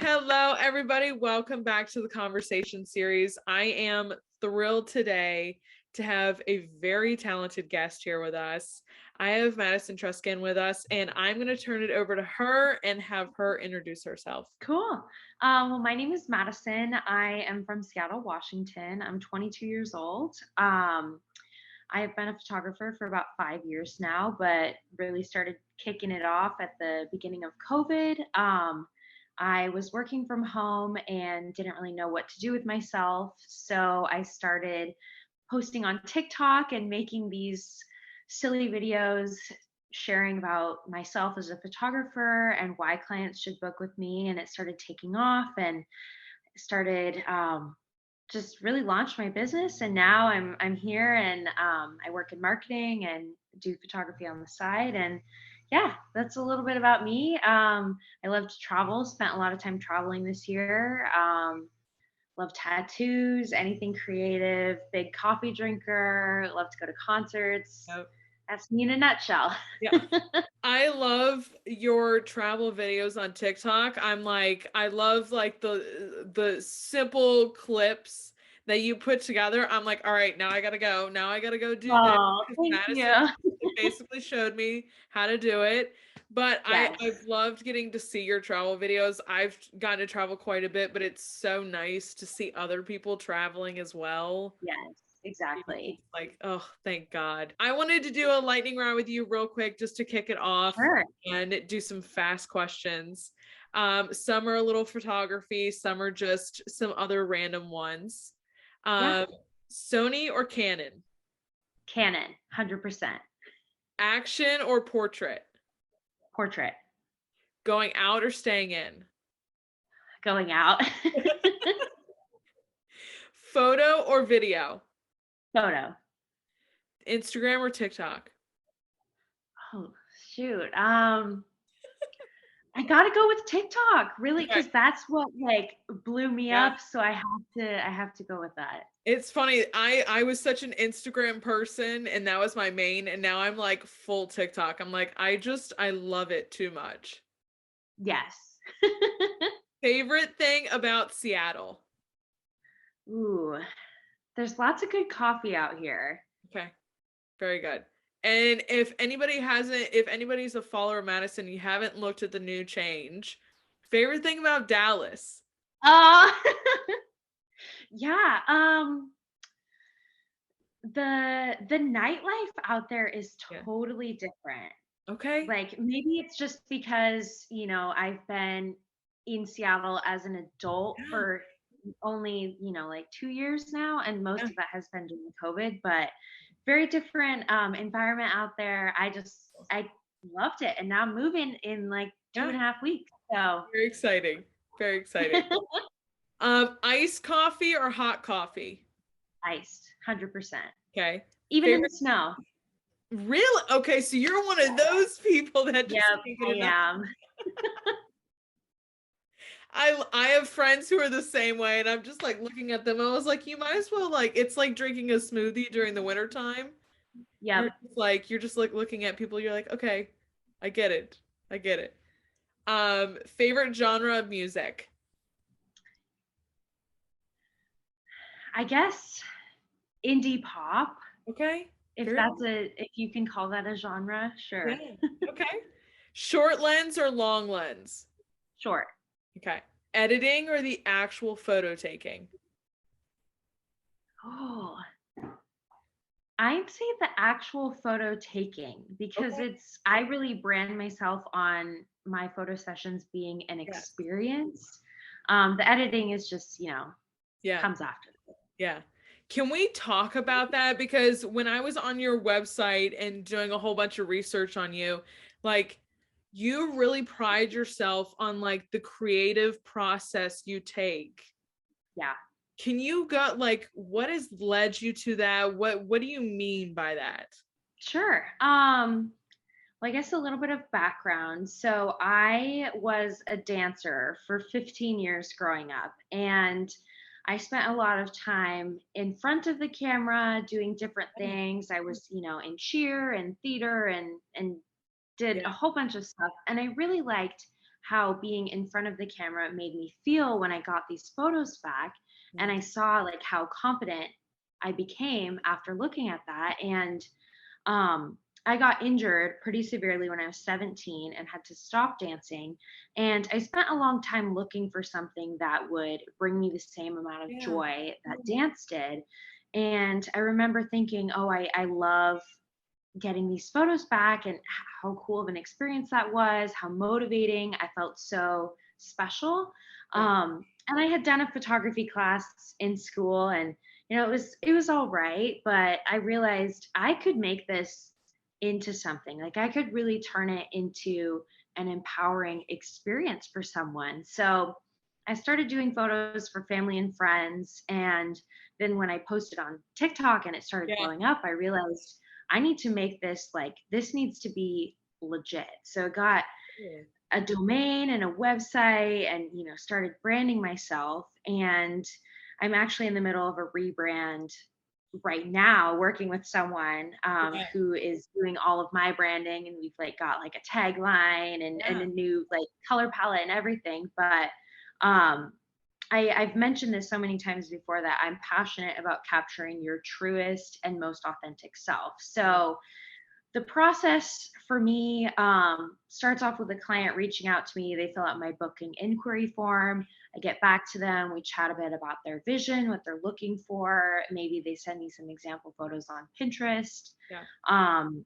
Hello, everybody. Welcome back to the conversation series. I am thrilled today to have a very talented guest here with us. I have Madison Truscan with us, and I'm going to turn it over to her and have her introduce herself. Cool. Well, my name is Madison. I am from Seattle, Washington. I'm 22 years old. I have been a photographer for about 5 years now, but really started kicking it off at the beginning of COVID. I was working from home and didn't really know what to do with myself. So I started posting on TikTok and making these silly videos sharing about myself as a photographer and why clients should book with me. And it started taking off and started just really launched my business. And now I'm here and I work in marketing and do photography on the side. And yeah, that's a little bit about me. I love to travel, spent a lot of time traveling this year. Love tattoos, anything creative, big coffee drinker, love to go to concerts. Yep. That's me in a nutshell. Yeah. I love your travel videos on TikTok. I love like the simple clips that you put together. I'm like, all right, now I gotta go. Now I gotta go do this. Oh, thank Madison you. basically showed me how to do it. But Yes. I've loved getting to see your travel videos. I've gotten to travel quite a bit, but it's so nice to see other people traveling as well. Yes, exactly. Like, oh, thank God. I wanted to do a lightning round with you real quick just to kick it off Sure. and do some fast questions. Some are a little photography, some are just some other random ones. Yeah. Sony or Canon? Canon, 100%. Action or portrait? Portrait. Going out or staying in? Going out. Photo or video? Photo. Instagram or TikTok? Oh, shoot. I gotta go with TikTok, really, Okay. because that's what like blew me Yeah. up. So I have to go with that. It's funny. I was such an Instagram person and that was my main, and now I'm like full TikTok. I'm like, I love it too much. Yes. Favorite thing about Seattle? Ooh, there's lots of good coffee out here. Okay. Very good. And if anybody's a follower of Madison, you haven't looked at the new change. Favorite thing about Dallas? Uh yeah. The nightlife out there is Yeah. totally different. Okay. Like maybe it's just because, I've been in Seattle as an adult Yeah. for only, like 2 years now, and most Yeah. of that has been during COVID, but very different environment out there. I loved it. And now I'm moving in like two Yeah. and a half weeks. So Very exciting. Very exciting. Iced coffee or hot coffee? iced, 100%. Okay. Even in the Favorite snow. Really? Okay, so you're one of those people that just Yep, can't get I enough. am. I have friends who are the same way, and I'm just like looking at them. I was like, you might as well like it's like drinking a smoothie during the winter time. Yep. You're just like looking at people, you're like, okay, I get it. I get it. Favorite genre of music? I guess indie pop. Okay. If Very if you can call that a genre, yeah. sure. Okay. Short lens or long lens? Short. Okay. Editing or the actual photo taking? Oh, I'd say the actual photo taking because Okay. I really brand myself on my photo sessions being an Yes. experience. The editing is just, Yeah. comes after. Yeah. Can we talk about that? Because when I was on your website and doing a whole bunch of research on you, like you really pride yourself on like the creative process you take. Yeah, Can you go like what has led you to that? What do you mean by that? sure. Well, I guess a little bit of background. So I was a dancer for 15 years growing up, and I spent a lot of time in front of the camera doing different things. I was, in cheer and theater and did Yeah. a whole bunch of stuff. And I really liked how being in front of the camera made me feel when I got these photos back. And I saw like how confident I became after looking at that. And I got injured pretty severely when I was 17 and had to stop dancing. And I spent a long time looking for something that would bring me the same amount of Yeah. joy that dance did. And I remember thinking, oh, I love getting these photos back and how cool of an experience that was, how motivating. I felt so special. Yeah. And I had done a photography class in school, and it was all right, but I realized I could make this into something. Like I could really turn it into an empowering experience for someone. So I started doing photos for family and friends, and then when I posted on TikTok and it started Yeah. blowing up, I realized I need to make this, like, this needs to be legit. So I got Cool. a domain and a website and, started branding myself. And I'm actually in the middle of a rebrand right now, working with someone Yeah. who is doing all of my branding. And we've like got like a tagline and Yeah. a new like color palette and everything. But um, I've mentioned this so many times before that I'm passionate about capturing your truest and most authentic self. Yeah. So the process for me starts off with a client reaching out to me. They fill out my booking inquiry form. I get back to them. We chat a bit about their vision, what they're looking for. Maybe they send me some example photos on Pinterest. Yeah. Um,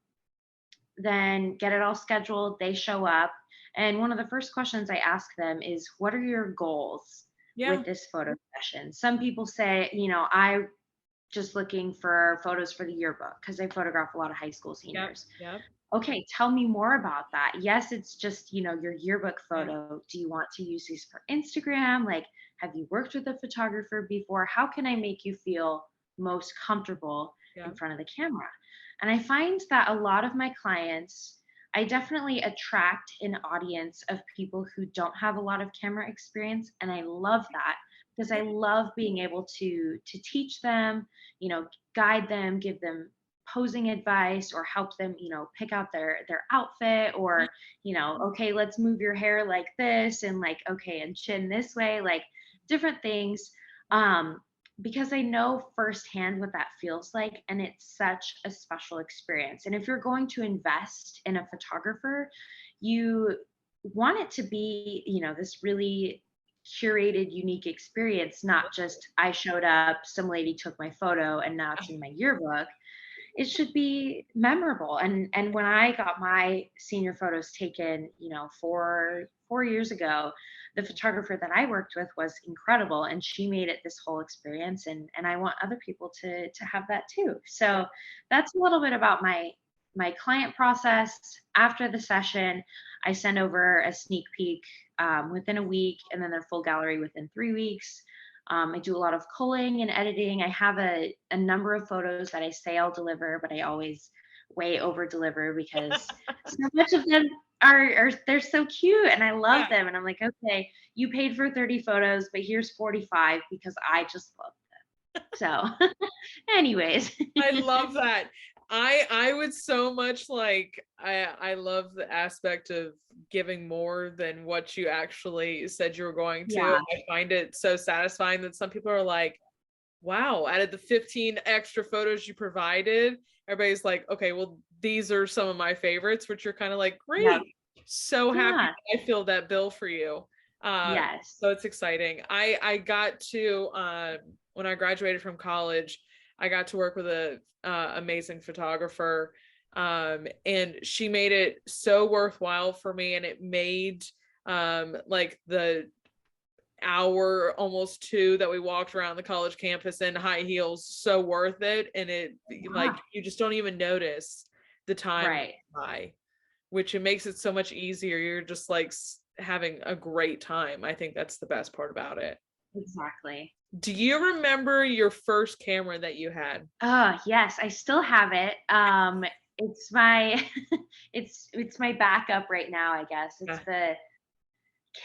then get it all scheduled. They show up. And one of the first questions I ask them is, what are your goals Yeah. with this photo session? Some people say, I just looking for photos for the yearbook because I photograph a lot of high school Yep. seniors. Yep. Okay, tell me more about that. Yes, it's just, your yearbook Yeah. photo. Do you want to use these for Instagram? Like, have you worked with a photographer before? How can I make you feel most comfortable Yeah. in front of the camera? And I find that a lot of my clients, I definitely attract an audience of people who don't have a lot of camera experience. And I love that because I Yeah. love being able to teach them, guide them, give them posing advice or help them, pick out their outfit or, okay, let's move your hair like this and like, okay, and chin this way, like different things. Um, because I know firsthand what that feels like. And it's such a special experience. And if you're going to invest in a photographer, you want it to be, this really curated, unique experience, not just I showed up, some lady took my photo, and now it's in my yearbook. It should be memorable. And when I got my senior photos taken, 4 years ago, the photographer that I worked with was incredible, and she made it this whole experience. And I want other people to have that too. So that's a little bit about my client process. After the session, I send over a sneak peek within a week, and then their full gallery within 3 weeks. I do a lot of culling and editing. I have a number of photos that I say I'll deliver, but I always way over deliver because so much of them are they're so cute and I love Yeah. them. And I'm like, okay, you paid for 30 photos, but here's 45 because I just love them. So, anyways. I love that. I would so much like I love the aspect of giving more than what you actually said you were going to. Yeah, I find it so satisfying that some people are like, wow, out of the 15 extra photos you provided, everybody's like, okay, well, these are some of my favorites, which you're kind of like, yeah, great. So happy yeah, I filled that bill for you. yes. So it's exciting. I got to when I graduated from college, I got to work with a amazing photographer. And she made it so worthwhile for me, and it made like the hour almost two that we walked around the college campus in high heels so worth it. And it like Ah, you just don't even notice the time right. by, which it makes it so much easier. You're just like having a great time. I think that's the best part about it. Exactly. Do you remember your first camera that you had? Oh, yes, I still have it. It's my it's my backup right now, I guess. It's Yeah. the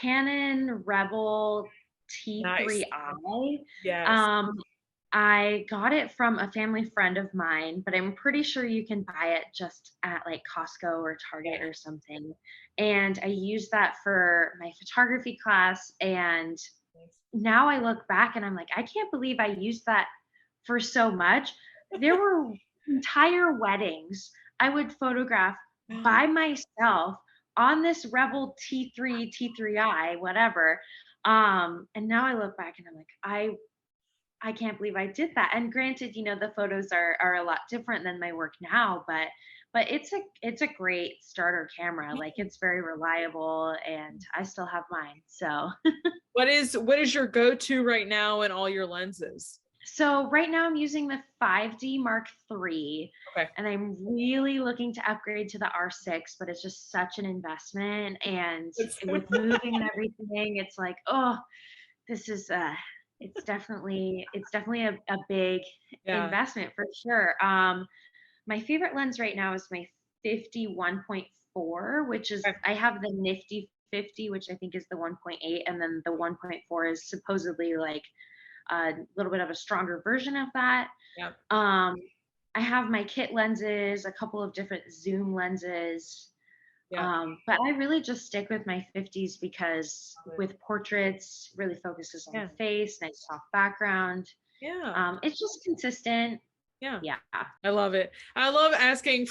Canon Rebel Nice. T3i. Yes. Um, I got it from a family friend of mine, but I'm pretty sure you can buy it just at like Costco or Target Yeah. or something. And I used that for my photography class. And now I look back and I'm like, I can't believe I used that for so much. There were entire weddings I would photograph by myself on this Rebel T3, T3i, whatever. And now I look back and I'm like, I can't believe I did that. And granted, the photos are a lot different than my work now, but it's a great starter camera. Like it's very reliable and I still have mine. So What is your go-to right now in all your lenses? so right now I'm using the 5D Mark III Okay. and I'm really looking to upgrade to the R6, but it's just such an investment. And with moving and everything, it's like, oh, this is it's definitely a big Yeah. investment for sure. My favorite lens right now is my 51.4, which is Okay. I have the nifty 50, which I think is the 1.8, and then the 1.4 is supposedly like a little bit of a stronger version of that. Yeah. um I have my kit lenses, a couple of different zoom lenses. Yeah. But I really just stick with my 50s because with portraits, really focuses on Yeah. the face, nice soft background. Yeah. It's just consistent. Yeah. Yeah, I love it. I love asking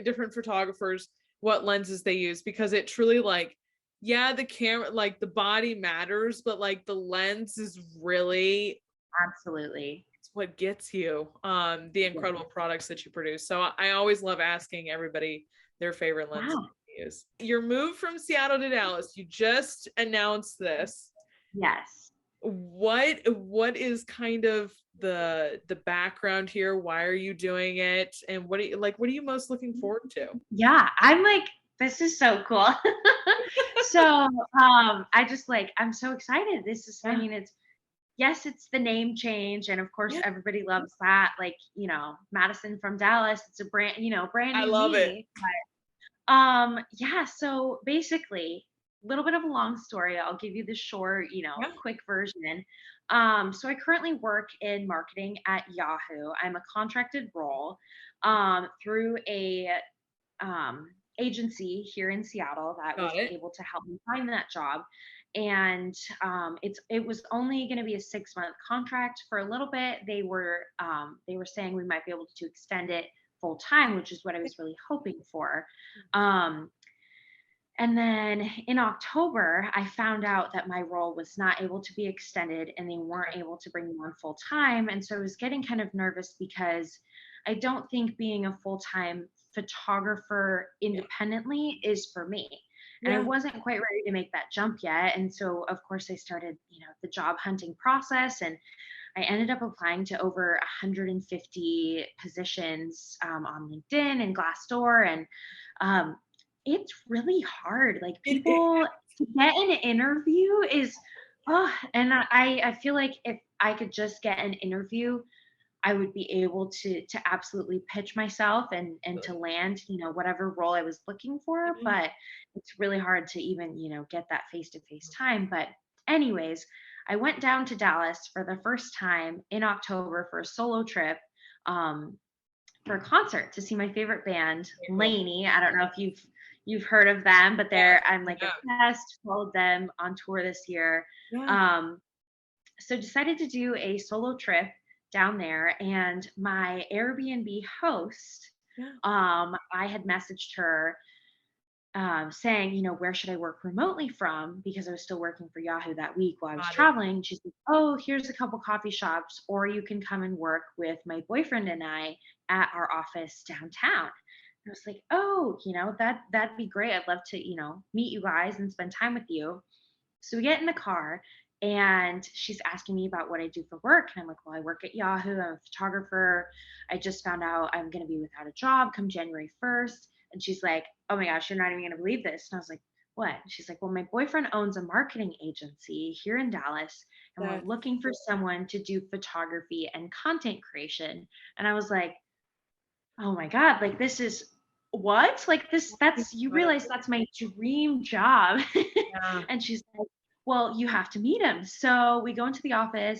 different photographers what lenses they use because it truly like, yeah, the camera, like the body matters, but like the lens is really absolutely. it's what gets you the Yeah. incredible products that you produce. So I always love asking everybody their favorite lenses Wow. to use. Your move from Seattle to Dallas, you just announced this. Yes. What is kind of the background here? Why are you doing it? And what are you most looking forward to? Yeah, I'm like, this is so cool. So, I just like, I'm so excited. This is, I Yeah. mean, yes, it's the name change, and of course, Yeah. everybody loves that. Like, Madison from Dallas. It's a brand I new love it. me. Yeah, so basically, a little bit of a long story. I'll give you the short, Yeah. quick version. So I currently work in marketing at Yahoo. I'm a contracted role through a agency here in Seattle that was Got it. able to help me find that job. And it was only going to be a 6-month contract. For a little bit, they were saying we might be able to extend it full time, which is what I was really hoping for. Um, and then in October, I found out that my role was not able to be extended and they weren't able to bring me on full time. And so I was getting kind of nervous because I don't think being a full time photographer Yeah. independently is for me. And I Yeah. wasn't quite ready to make that jump yet. And so, of course, I started, the job hunting process, and I ended up applying to over 150 positions on LinkedIn and Glassdoor. And um, it's really hard. Like It people to get an interview is, oh, and I feel like if I could just get an interview, I would be able to absolutely pitch myself and to land, whatever role I was looking for. But it's really hard to even, get that face to face time. But anyways, I went down to Dallas for the first time in October for a solo trip. Um, for a concert to see my favorite band, very cool. Laney. I don't know if you've heard of them, but I'm like Yeah. obsessed. Followed them on tour this year. Yeah. Um, so decided to do a solo trip down there, and my Airbnb host, Yeah. I had messaged her saying, where should I work remotely from? Because I was still working for Yahoo that week while I was Got it. traveling. She's like, oh, here's a couple coffee shops, or you can come and work with my boyfriend and I at our office downtown. And I was like, oh, that'd be great. I'd love to, meet you guys and spend time with you. So we get in the car and she's asking me about what I do for work. And I'm like, well, I work at Yahoo. I'm a photographer. I just found out I'm going to be without a job come January 1st. And she's like, oh my gosh, you're not even going to believe this. And I was like, what? She's like, well, my boyfriend owns a marketing agency here in Dallas, and we're That's looking for someone to do photography and content creation. And I was like, oh my God, like this is what? Like you realize incredible. that's my dream job. Yeah. And she's like, well, you have to meet him. So we go into the office.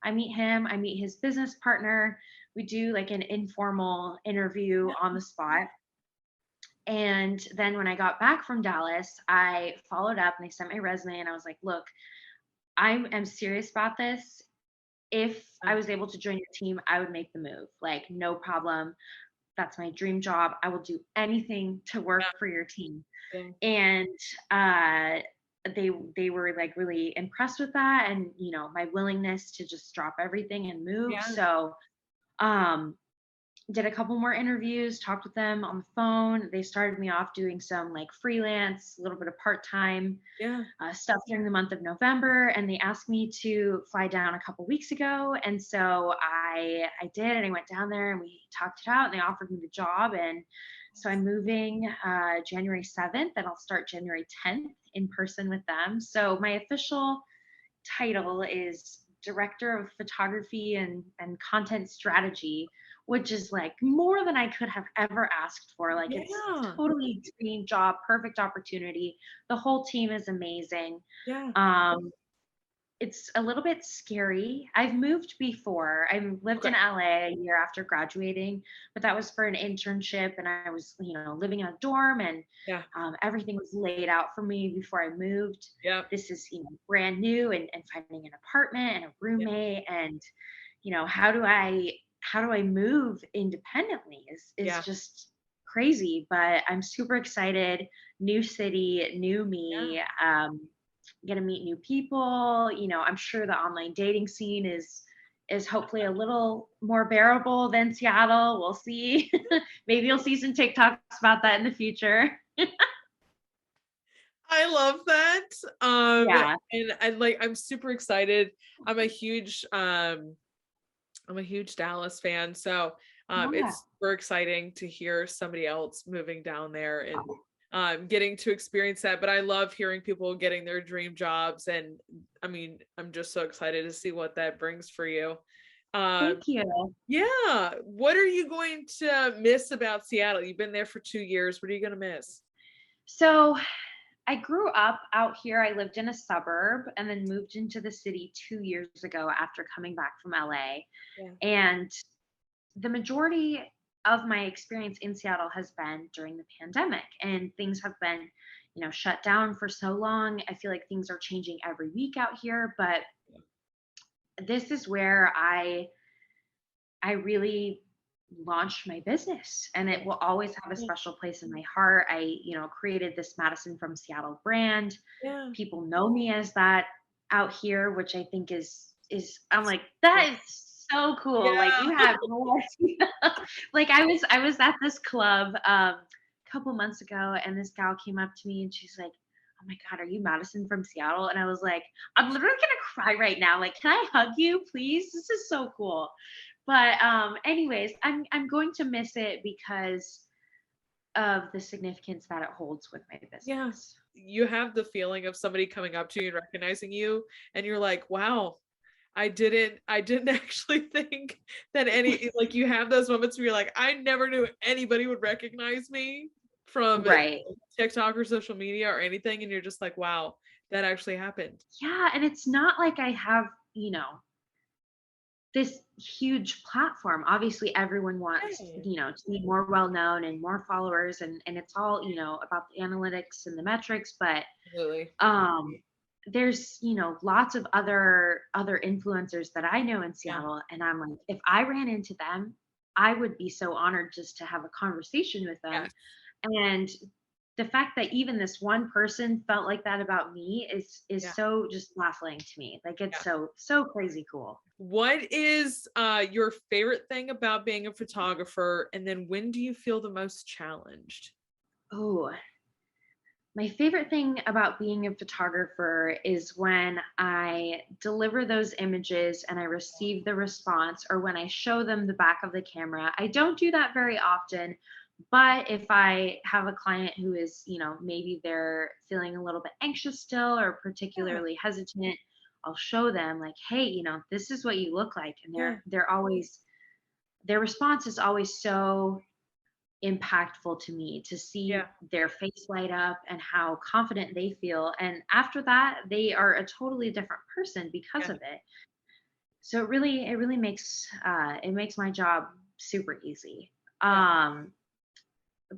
I meet him, I meet his business partner. We do like an informal interview on the spot. And then when I got back from Dallas, I followed up and they sent my resume and I was like, look, I am serious about this. If I was able to join your team, I would make the move. Like, no problem. That's my dream job. I will do anything to work Yeah. for your team. Yeah. And uh, they were like really impressed with that, and my willingness to just drop everything and move. Yeah. So um, did a couple more interviews, talked with them on the phone. They started me off doing some like freelance, a little bit of part-time Yeah. stuff during the month of November, and they asked me to fly down a couple weeks ago, and so I did, and I went down there and we talked it out, and they offered me the job, and so I'm moving January 7th, and I'll start January 10th in person with them. So my official title is Director of Photography and Content Strategy, which is like more than I could have ever asked for. Like, it's Yeah. totally dream job, perfect opportunity. The whole team is amazing. Yeah. Um, it's a little bit scary. I've moved before. I lived Okay. in LA a year after graduating, but that was for an internship, and I was, living in a dorm, and Yeah. everything was laid out for me before I moved. Yeah. This is, brand new, and finding an apartment and a Yeah. roommate, and how do I move independently is Yeah. just crazy. But I'm super excited. New city, new Yeah. me. Gonna meet new people. I'm sure the online dating scene is hopefully a little more bearable than Seattle. We'll see. Maybe you'll see some TikToks about that in the future. I love that. Yeah. And I'm super excited. I'm a huge Dallas fan. So Yeah. it's super exciting to hear somebody else moving down there and getting to experience that. But I love hearing people getting their dream jobs. And I mean, I'm just so excited to see what that brings for you. Um, Thank you. yeah. What are you going to miss about Seattle? You've been there for 2 years. What are you going to miss? So I grew up out here. I lived in a suburb and then moved into the city 2 years ago after coming back from LA. Yeah. And the majority of my experience in Seattle has been during the pandemic, and things have been, shut down for so long. I feel like things are changing every week out here, but this is where I really launched my business, and it will always have a special place in my heart. I, created this Madison from Seattle brand. Yeah. People know me as that out here, which I think is I'm like, that is so cool. Like, Yeah. you have no idea. Like, I was at this club a couple months ago, and this gal came up to me and she's like, oh my God, are you Madison from Seattle? And I was like, I'm literally gonna cry right now. Like, can I hug you, please? This is so cool. But anyways, I'm going to miss it because of the significance that it holds with my Yeah. business. You have the feeling of somebody coming up to you and recognizing you, and you're like, wow, I didn't actually think that any, like, you have those moments where you're like, I never knew anybody would recognize me from Right. TikTok or social media or anything. And you're just like, wow, that actually happened. Yeah, and it's not like I have, this huge platform. Obviously, everyone wants, Yeah. to be more well known and more followers, and it's all, about the analytics and the metrics, but Absolutely. um there's, lots of other influencers that I know in Yeah. Seattle, and I'm like, if I ran into them, I would be so honored just to have a conversation with them. Yes. And the fact that even this one person felt like that about me is Yeah. so just baffling to me. Like, it's Yeah. so crazy cool. What is your favorite thing about being a photographer? And then when do you feel the most challenged? Oh, my favorite thing about being a photographer is when I deliver those images and I receive the response, or when I show them the back of the camera. I don't do that very often, but if I have a client who is, maybe they're feeling a little bit anxious still or Yeah. particularly hesitant, I'll show them like, hey, this is what you look like. And Yeah. they're always, their response is always so impactful to me, to see Yeah. their face light up and how confident they feel. And after that, they are a totally different person because Yeah. of it. So it really makes it makes my job super easy. Yeah.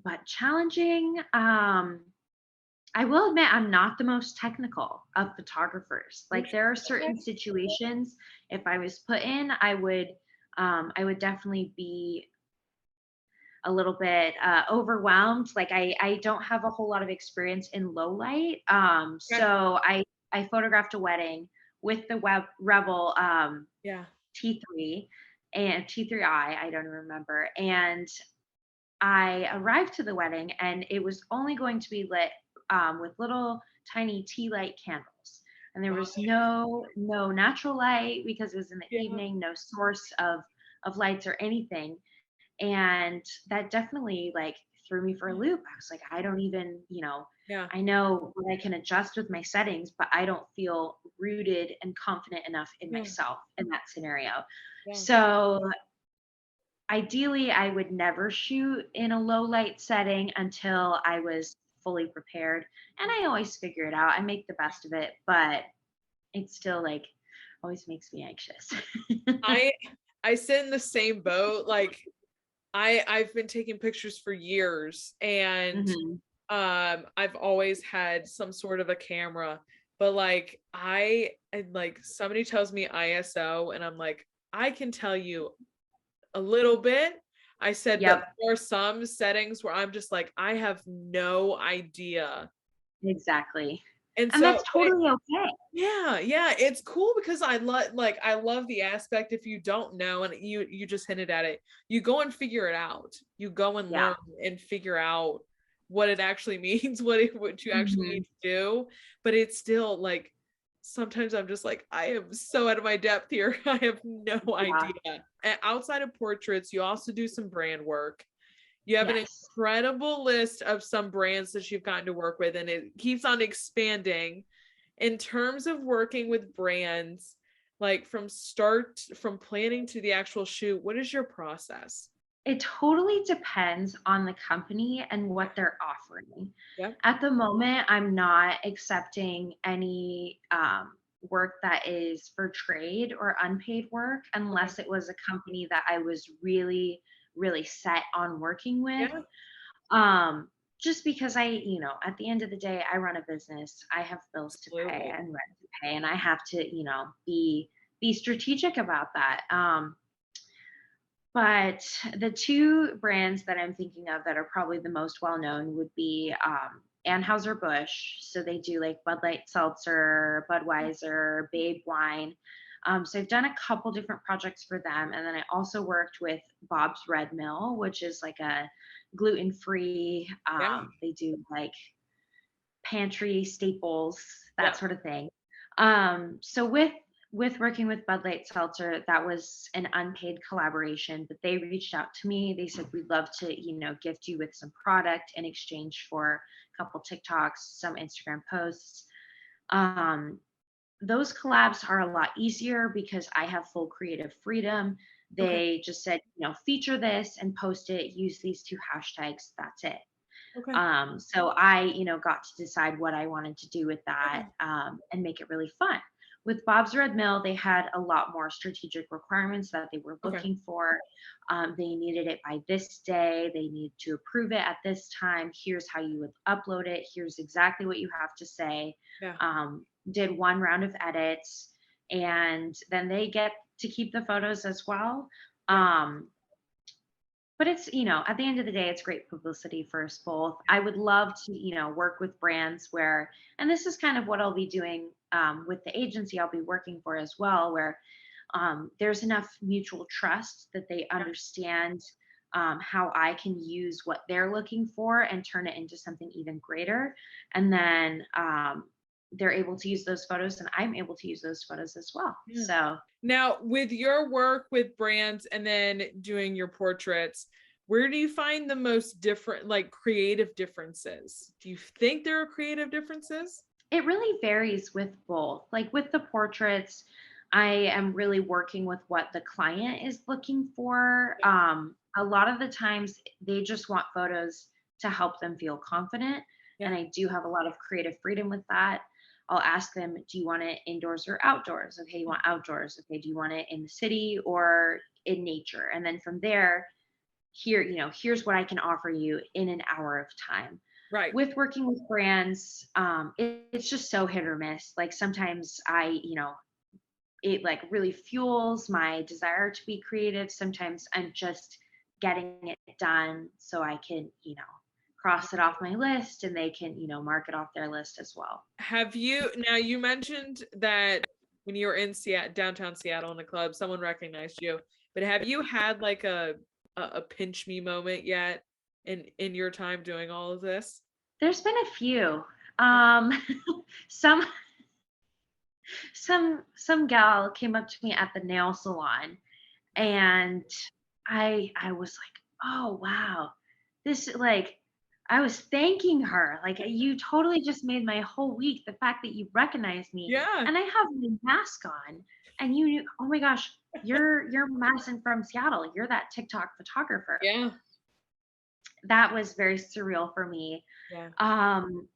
But challenging, I will admit I'm not the most technical of photographers. Like there are Okay. certain situations if I was put in, I would definitely be a little bit overwhelmed. Like I don't have a whole lot of experience in low light. Okay. So I photographed a wedding with the Rebel Yeah. T3 and T3i, I don't even remember. And I arrived to the wedding and it was only going to be lit with little tiny tea light candles. And there was Got no natural light because it was in the Yeah. evening, no source of lights or anything. And that definitely like threw me for a loop. I was like, I don't even, Yeah. I know what I can adjust with my settings, but I don't feel rooted and confident enough in Yeah. myself in that scenario. Yeah. So ideally, I would never shoot in a low light setting until I was fully prepared. And I always figure it out. I make the best of it, but it's still like always makes me anxious. I I sit in the same boat. Like I've been taking pictures for years, and Mhm. I've always had some sort of a camera, but like and like somebody tells me ISO and I'm like, I can tell you a little bit. I said, but Yep, there are some settings where I'm just like, I have no idea. exactly. And And so that's totally okay. yeah, yeah, it's cool because I love the aspect if you don't know, and you just hinted at it. You go and figure it out. You go and Yeah. learn and figure out what it actually means, what you actually need Mhm. to do. But it's still like sometimes I'm just like, I am so out of my depth here. I have no Yeah. idea. Outside of portraits, you also do some brand work. You have an Yes. incredible list of some brands that you've gotten to work with, and it keeps on expanding. In terms of working with brands, like from planning to the actual shoot, what is your process? It totally depends on the company and what they're offering. Yeah. At the moment, I'm not accepting any work that is for trade or unpaid work Okay. unless it was a company that I was really, really set on working with. Yeah. Um, just because at the end of the day, I run a business, I have bills to pay Absolutely. and rent to pay, and I have to, be strategic about that. But the two brands that I'm thinking of that are probably the most well known would be Anheuser-Busch. So they do like Bud Light Seltzer, Budweiser, Babe Wine. So I've done a couple different projects for them. And then I also worked with Bob's Red Mill, which is like a gluten free, Yeah. they do like pantry staples, that Yeah. sort of thing. So with working with Bud Light Seltzer, that was an unpaid collaboration, but they reached out to me. They said we'd love to, gift you with some product in exchange for a couple TikToks, some Instagram posts. Um, those collabs are a lot easier because I have full creative freedom. Okay. They just said, feature this and post it, use these two hashtags, that's it. Okay. So I, got to decide what I wanted to do with Yeah. that and make it really fun. With Bob's Red Mill, they had a lot more strategic requirements that they were Okay. looking for. They needed it by this day. They need to approve it at this time. Here's how you would upload it. Here's exactly what you have to say. Yeah. Did one round of edits, and then they get to keep the photos as well. Yeah. Um, but it's at the end of the day it's great publicity for us both. I would love to work with brands where, and this is kind of what I'll be doing with the agency I'll be working for as well, where there's enough mutual trust that they understand how I can use what they're looking for and turn it into something even greater, and then they're able to use those photos and I'm able to use those photos as well. Yeah. So Now, with your work with brands and then doing your portraits, where do you find the most different, like creative differences? Do you think there are creative differences? it really varies with both. Like with the portraits, I am really working with what the client is looking for. A lot of the times they just want photos to help them feel confident. Yeah. And I do have a lot of creative freedom with that. I'll ask them, do you want it indoors or outdoors? Okay, you want outdoors. Okay, do you want it in the city or in nature? And then from there, here's what I can offer you in an hour of time. Right. With working with brands, it's just so hit or miss. Like sometimes it like really fuels my desire to be creative. Sometimes I'm just getting it done so I can, cross it off my list and they can, mark it off their list as well. Now you mentioned that when you were in downtown Seattle in the club, someone recognized you, but have you had like a pinch me moment yet in your time doing all of this? There's been a few. Um, some some gal came up to me at the nail salon, and I was like, oh wow, this like I was thanking her like, you totally just made my whole week, the fact that you recognized me Yeah. and I have my mask on, and you knew, oh my gosh, you're Madison from Seattle, you're that TikTok photographer. Yeah. That was very surreal for me. Yeah. um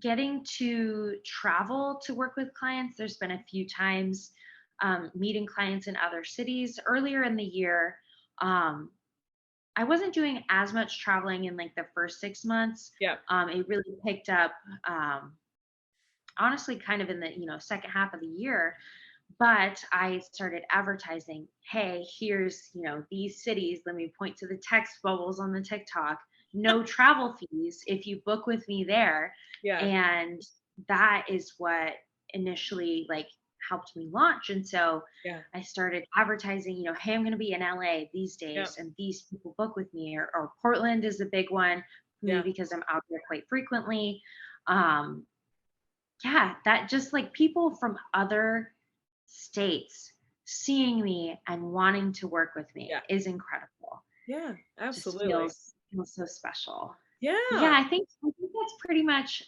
Getting to travel to work with clients, there's been a few times, meeting clients in other cities. Earlier in the year, um, I wasn't doing as much traveling in like the first 6 months. Yeah. It really picked up, honestly, kind of in the second half of the year. But I started advertising, hey, here's these cities. Let me point to the text bubbles on the TikTok. No travel fees if you book with me there. Yeah. And that is what initially like helped me launch. And so Yeah. I started advertising, hey, I'm going to be in LA these Yeah. days and these people book with me, or Portland is a big one for me Yeah. because I'm out there quite frequently. Um, yeah, that just like people from other states seeing me and wanting to work with me Yeah. is incredible. Yeah. Just Absolutely. feels so special. But yeah, Yeah. I think that's pretty much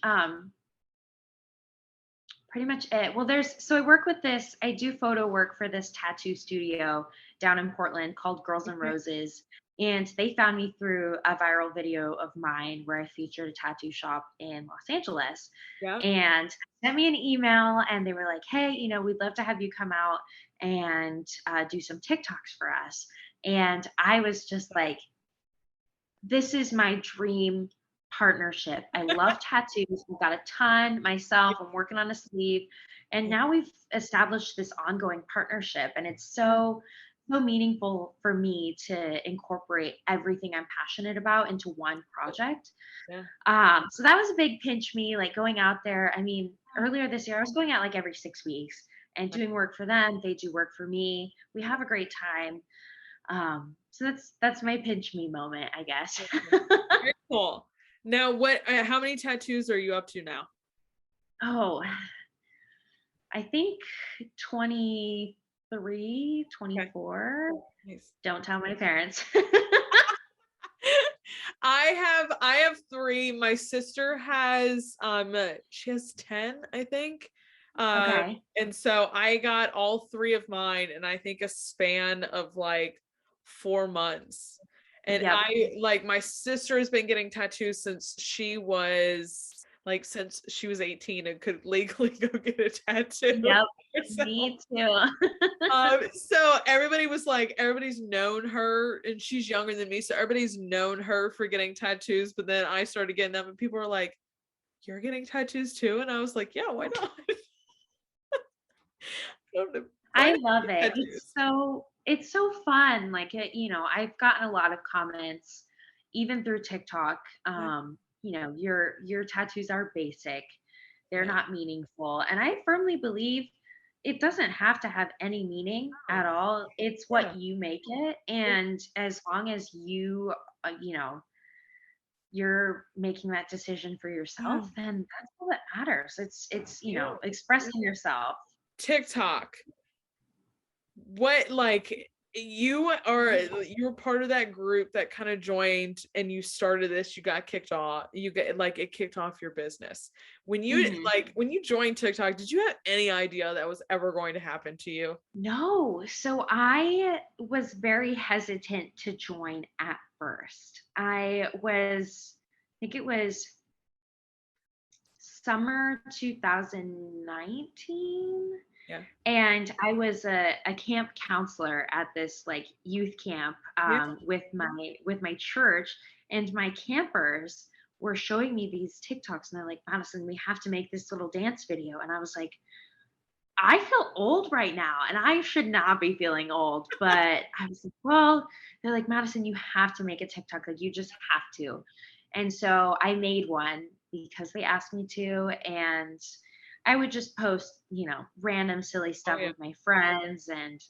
it. Well, I work with this, I do photo work for this tattoo studio down in Portland called Girls and Okay. Roses. And they found me through a viral video of mine where I featured a tattoo shop in Los Angeles. Yeah. And sent me an email and they were like, hey, we'd love to have you come out and do some TikToks for us. And I was just like, this is my dream partnership. I love tattoos. We've got a ton myself. I'm working on a sleeve. And Yeah. now we've established this ongoing partnership. And it's Yeah. so meaningful for me to incorporate everything I'm passionate about into one project. Yeah. So that was a big pinch me, like going out there. I mean, earlier this year, I was going out like every 6 weeks and doing work for them. They do work for me. We have a great time. So that's my pinch me moment, I guess. Very cool. Now, how many tattoos are you up to now? Oh, I think 23, Okay. 24. Nice. Don't tell my parents. I have three. My sister has she has 10, I think. Okay. And so I got all three of mine in I think a span of like 4 months. And Yep. my sister has been getting tattoos since she was 18 and could legally go get a tattoo. Yep. So Me too. so everybody's known her, and she's younger than me, so everybody's known her for getting tattoos. But then I started getting them, and people were like, "You're getting tattoos too?" And I was like, "Yeah, why not?" Why I not love get it. tattoos? It's so fun. Like I've gotten a lot of comments even through TikTok. Yeah, Your tattoos are basic. They're yeah. not meaningful. And I firmly believe it doesn't have to have any meaning Oh, at all. It's yeah, what you make it. yeah, And as long as you're making that decision for yeah. yourself, then that's all that matters. It's Yeah. expressing yourself. TikTok. What you were part of that group that kind of joined and you started this, you got kicked off, it kicked off your business. Mhm. When you joined TikTok, did you have any idea that was ever going to happen to you? No, so I was very hesitant to join at first. I think it was summer 2019. Yeah. And I was a camp counselor at this like youth camp Yeah. with my church, and my campers were showing me these TikToks, and they're like, Madison, we have to make this little dance video. And I was like, I feel old right now, and I should not be feeling old. But I was like, well, they're like, Madison, you have to make a TikTok. Like, you just have to. And so I made one because they asked me to. And I would just post, random silly Oh stuff yeah. with my friends. And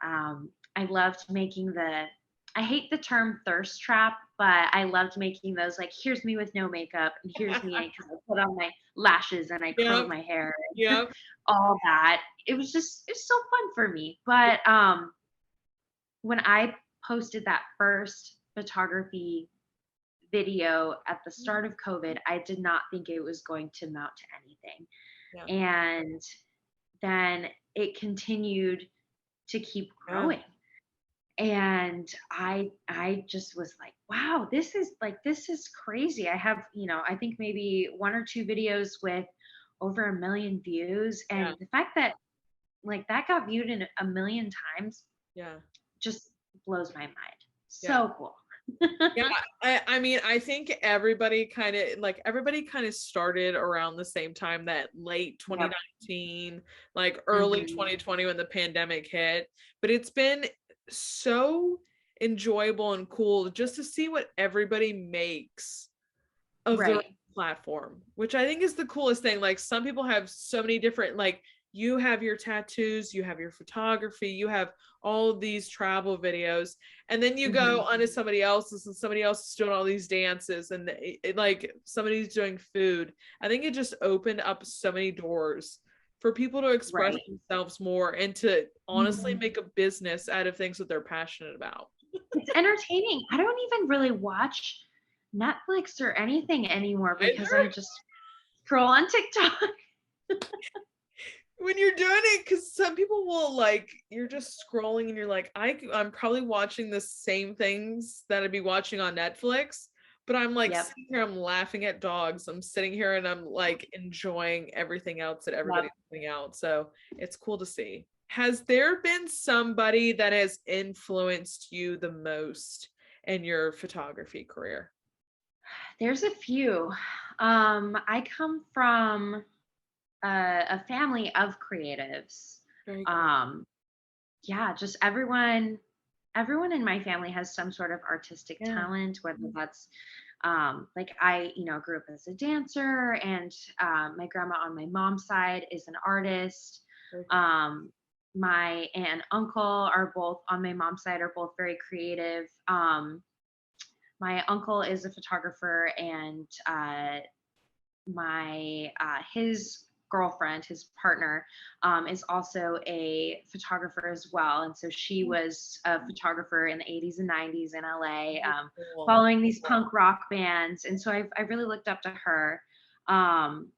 I loved making I hate the term thirst trap, but I loved making those like, here's me with no makeup, and here's me because I put on my lashes and I curled Yep. my hair. Yep. All that. It's so fun for me. But when I posted that first photography video at the start of COVID, I did not think it was going to amount to anything. Yeah. And then it continued to keep Yeah. growing. And I just was like, wow, this is crazy. I have, I think maybe one or two videos with over 1 million views. Yeah. And the fact that like that got viewed in 1 million times Yeah. just blows my mind. Yeah. So cool. Yeah, I mean, I think everybody kind of started around the same time, that late Yep. 2019, like early Mhm. 2020 when the pandemic hit. But it's been so enjoyable and cool just to see what everybody makes of their own Right. platform, which I think is the coolest thing. Like some people have so many different, like you have your tattoos, you have your photography, you have all of these travel videos, and then you go Mhm. onto somebody else's and somebody else is doing all these dances, and like somebody's doing food. I think it just opened up so many doors for people to express Right. themselves more and to honestly Mhm. make a business out of things that they're passionate about. It's entertaining. I don't even really watch Netflix or anything anymore because Either. I just scroll on TikTok. When you're doing it, because some people will, like, you're just scrolling and you're like, I'm probably watching the same things that I'd be watching on Netflix, but I'm like Yep. sitting here, I'm laughing at dogs, I'm sitting here and I'm like enjoying everything else that everybody's Yep. putting out. So it's cool to see. Has there been somebody that has influenced you the most in your photography career? There's a few. I come from a family of creatives. Very cool. Um, yeah, just everyone in my family has some sort of artistic Yeah. talent, whether that's like I, grew up as a dancer, and my grandma on my mom's side is an artist. Very cool. Um, my aunt and uncle are both on my mom's side are both very creative. My uncle is a photographer, and my his girlfriend, his partner, is also a photographer as well. And so she was a photographer in the 80s and 90s in LA, Very cool. following these punk rock bands. And so I really looked up to her. Um,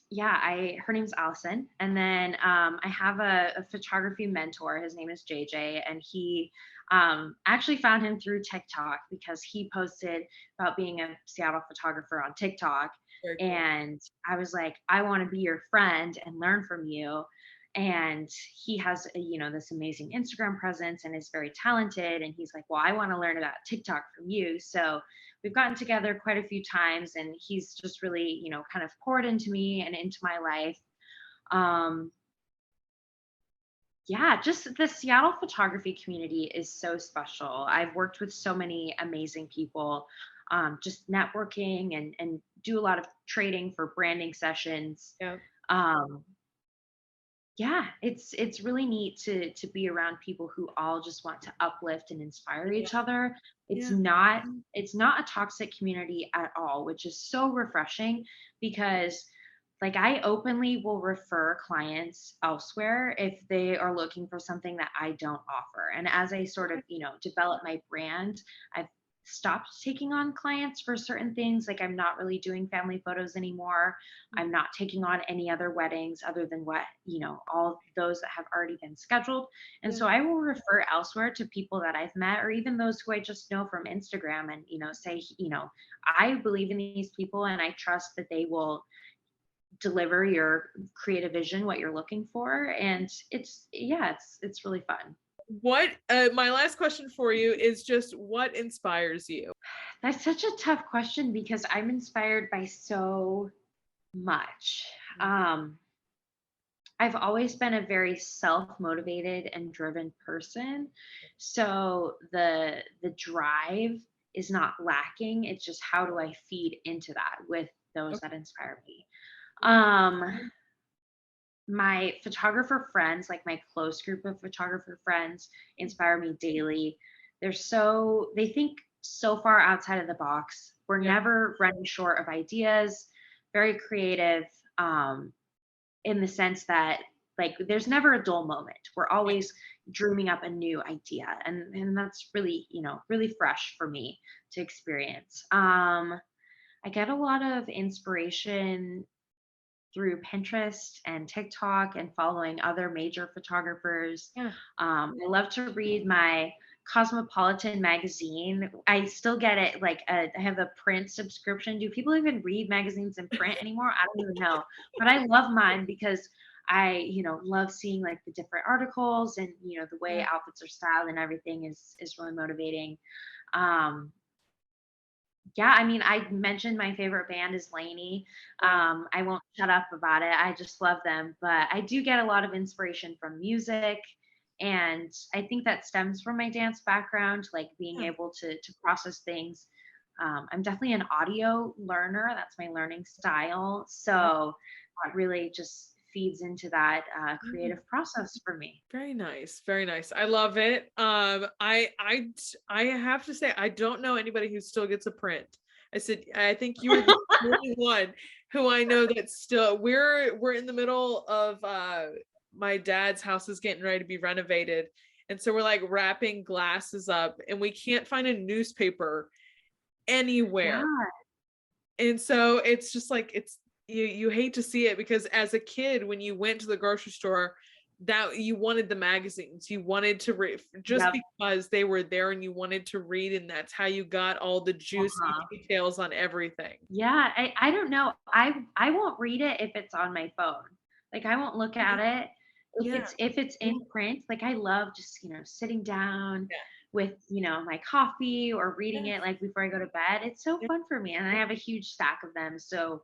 yeah, her name's Allison. And then I have a photography mentor. His name is JJ, and he actually found him through TikTok because he posted about being a Seattle photographer on TikTok. Very cool. And I was like, I want to be your friend and learn from you. And he has, this amazing Instagram presence and is very talented. And he's like, well, I want to learn about TikTok from you. So we've gotten together quite a few times, and he's just really, kind of poured into me and into my life. Um, yeah, just the Seattle photography community is so special. I've worked with so many amazing people, just networking and do a lot of trading for branding sessions. Yeah. Um, yeah, it's really neat to be around people who all just want to uplift and inspire Yeah. each other. It's Yeah. not it's not a toxic community at all, which is so refreshing because like I openly will refer clients elsewhere if they are looking for something that I don't offer. And as I sort of, develop my brand, I've stopped taking on clients for certain things. Like I'm not really doing family photos anymore. I'm not taking on any other weddings other than what, all those that have already been scheduled. And Yeah. so I will refer elsewhere to people that I've met or even those who I just know from Instagram and, say, I believe in these people and I trust that they will, deliver your creative vision, what you're looking for. And it's really fun. What my last question for you is just what inspires you? That's such a tough question because I'm inspired by so much. Um, I've always been a very self-motivated and driven person. So the drive is not lacking. It's just how do I feed into that with those that inspire me. Um, my photographer friends, like my close group of photographer friends, inspire me daily. They think so far outside of the box. We're never running short of ideas, very creative, in the sense that like there's never a dull moment. We're always dreaming up a new idea. And that's really, really fresh for me to experience. I get a lot of inspiration through Pinterest and TikTok and following other major photographers. I love to read my Cosmopolitan magazine. I still get it. Like I have a print subscription. Do people even read magazines in print anymore? I don't even know. But I love mine because I, love seeing like the different articles and, the way outfits are styled and everything is really motivating. Yeah, I mean, I mentioned my favorite band is Lainey. I won't shut up about it. I just love them. But I do get a lot of inspiration from music. And I think that stems from my dance background, like being able to process things. I'm definitely an audio learner. That's my learning style. So it really just feeds into that creative process for me. Very nice. Very nice. I love it. I have to say I don't know anybody who still gets a print. I think you were the only one who I know that still we're in the middle of my dad's house is getting ready to be renovated. And so we're like wrapping glasses up and we can't find a newspaper anywhere. Yeah. And so it's just like you hate to see it because as a kid when you went to the grocery store that you wanted the magazines, you wanted to read just because they were there and you wanted to read, and that's how you got all the juicy details on everything. Yeah, I don't know. I won't read it if it's on my phone. Like I won't look at it. If it's in print, like I love just, sitting down with, my coffee or reading it like before I go to bed. It's so fun for me. And I have a huge stack of them. So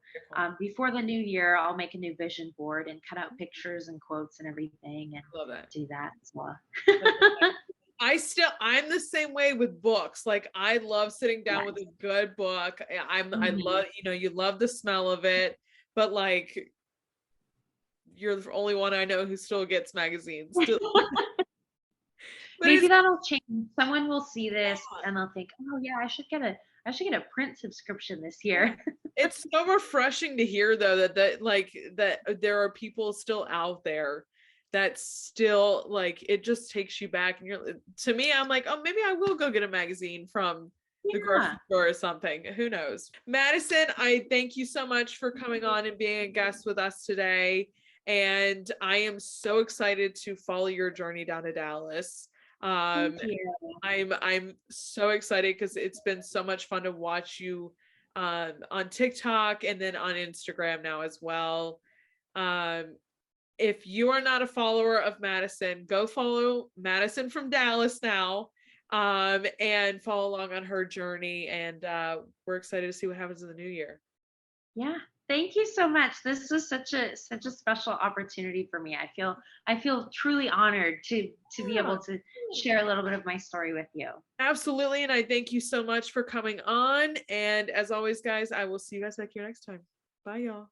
before the new year, I'll make a new vision board and cut out pictures and quotes and everything and love that. Do that as well. I'm the same way with books. Like I love sitting down with a good book. I love, you love the smell of it, but like you're the only one I know who still gets magazines. Maybe that'll change. Someone will see this and they'll think, oh yeah, I should get a print subscription this year. It's so refreshing to hear though that there are people still out there that still like it just takes you back, and to me I'm like, oh, maybe I will go get a magazine from the grocery store or something. Who knows? Madison, I thank you so much for coming on and being a guest with us today. And I am so excited to follow your journey down to Dallas. Thank you. I'm so excited because it's been so much fun to watch you on TikTok and then on Instagram now as well. If you are not a follower of Madison, go follow Madison from Dallas now, and follow along on her journey. And we're excited to see what happens in the new year. Yeah. Thank you so much. This was such a special opportunity for me. I feel truly honored to be able to share a little bit of my story with you. Absolutely. And I thank you so much for coming on. And as always, guys, I will see you guys back here next time. Bye, y'all.